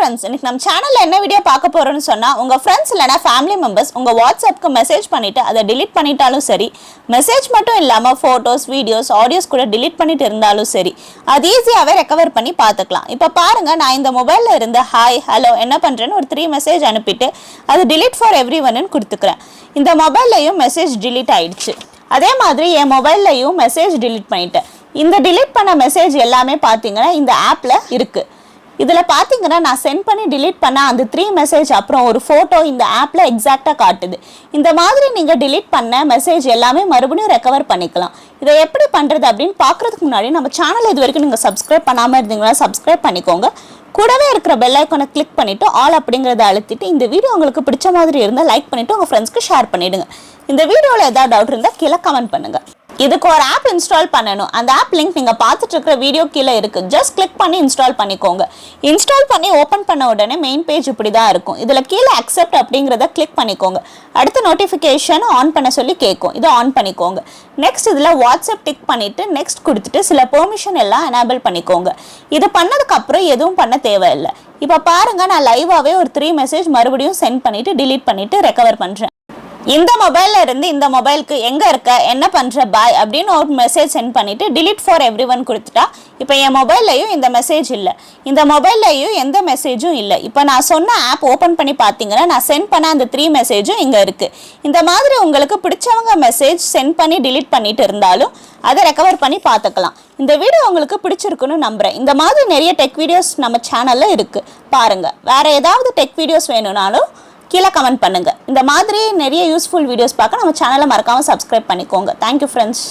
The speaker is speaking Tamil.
friends, இன்னைக்கு நம்ம சேனல்ல என்ன வீடியோ பார்க்க போறோம்னு சொன்னா உங்க फ्रेंड्स இல்லனா ஃபேமிலி மெம்பர்ஸ் உங்க வாட்ஸ்அப்க்கு மெசேஜ் பண்ணிட்டு அதை delete பண்ணிட்டாலும் சரி, மெசேஜ் மட்டும் இல்லாம போட்டோஸ், வீடியோஸ், ஆடியோஸ் கூட delete பண்ணிட்டு இருந்தாலும் சரி, அது ஈஸியாவே ரெக்கவர் பண்ணி பார்த்துக்கலாம். இப்போ பாருங்க, நான் இந்த மொபைல்ல இருந்து ஹாய், ஹலோ, என்ன பண்றேன்னு ஒரு 3 மெசேஜ் அனுப்பிட்டு அது delete for everyone ன்னு கொடுத்துக்கிறேன். இந்த மொபைல்லையும் மெசேஜ் delete ஆயிடுச்சு. அதே மாதிரி என் மொபைல்லையும் மெசேஜ் delete பண்ணிட்டேன். இந்த delete பண்ண மெசேஜ் எல்லாமே பாத்தீங்கன்னா இந்த ஆப்ல இருக்கு. இதுல பாத்தீங்கன்னா நான் சென்ட் பண்ணி delete பண்ண அந்த 3 மெசேஜ் அப்புறம் ஒரு போட்டோ இந்த ஆப்ல எக்ஸாக்ட்டா காட்டுது. இந்த மாதிரி நீங்க delete பண்ண மெசேஜ் எல்லாமே மறுபடியும் ரெக்கவர் பண்ணிக்கலாம். இதை எப்படி பண்றது அப்படின்னு பார்க்கிறதுக்கு முன்னாடி நம்ம சேனலை இது வரைக்கும் நீங்க சப்ஸ்கிரைப் பண்ணாம இருந்தீங்கன்னா சப்ஸ்கிரைப் பண்ணிக்கோங்க. கூடவே இருக்கிற பெல் ஐகானை கிளிக் பண்ணிட்டு ஆல் அப்படிங்கறத அழுத்திட்டு இந்த வீடியோ உங்களுக்கு பிடிச்ச மாதிரி இருந்தா லைக் பண்ணிட்டு உங்க ஃப்ரெண்ட்ஸ்க்கு ஷேர் பண்ணிடுங்க. இந்த வீடியோல ஏதாவது டவுட் இருந்தா கீழே கமெண்ட் பண்ணுங்க. இதுக்கு ஒரு ஆப் இன்ஸ்டால் பண்ணணும். அந்த ஆப் லிங்க் நீங்க பார்த்துட்டு இருக்கிற வீடியோ கீழே இருக்கு. ஜஸ்ட் கிளிக் பண்ணி இன்ஸ்டால் பண்ணிக்கோங்க. இன்ஸ்டால் பண்ணி ஓபன் பண்ண உடனே மெயின் பேஜ் இப்படி தான் இருக்கும். இதுல கீழே அக்செப்ட் அப்படிங்கறத கிளிக் பண்ணிக்கோங்க. அடுத்து நோட்டிஃபிகேஷன் ஆன் பண்ண சொல்லி கேட்கும். இதை ஆன் பண்ணிக்கோங்க. நெக்ஸ்ட் இதுல வாட்ஸ்அப் டிக் பண்ணிட்டு நெக்ஸ்ட் கொடுத்துட்டு சில பெர்மிஷன் எல்லாம் எனேபிள் பண்ணிக்கோங்க. இது பண்ணதுக்கு அப்புறம் எதுவும் பண்ண தேவையில்லை. இப்போ பாருங்க, நான் லைவாவே ஒரு 3 மெசேஜ் மறுபடியும் சென்ட் பண்ணிட்டு delete பண்ணிட்டு ரெக்கவர் பண்றேன். இந்த மொபைல்ல இருந்து இந்த மொபைலுக்கு எங்க இருக்க, என்ன பண்ற, பாய் அப்படின்னு ஒரு மெசேஜ் சென்ட் பண்ணிட்டு delete for everyone கொடுத்துட்டா இப்போ என் மொபைல்லையும் இந்த மெசேஜ் இல்லை, இந்த மொபைல்லையும் எந்த மெசேஜும் இல்லை. இப்போ நான் சொன்ன ஆப் ஓப்பன் பண்ணி பார்த்தீங்கன்னா நான் சென்ட் பண்ண அந்த 3 மெசேஜும் இங்கே இருக்கு. இந்த மாதிரி உங்களுக்கு பிடிச்சவங்க மெசேஜ் சென்ட் பண்ணி delete பண்ணிட்டு இருந்தாலும் அதை ரெக்கவர் பண்ணி பார்த்துக்கலாம். இந்த வீடியோ உங்களுக்கு பிடிச்சிருக்குன்னு நம்புறேன். இந்த மாதிரி நிறைய டெக் வீடியோஸ் நம்ம சேனல்ல இருக்கு, பாருங்க. வேற ஏதாவது டெக் வீடியோஸ் வேணும்னாலும் கீழே கமெண்ட் பண்ணுங்க. இந்த மாதிரி நிறைய யூஸ்ஃபுல் வீடியோஸ் பார்க்க நம்ம சேனலை மறக்காம சப்ஸ்கிரைப் பண்ணிக்கோங்க. Thank you friends.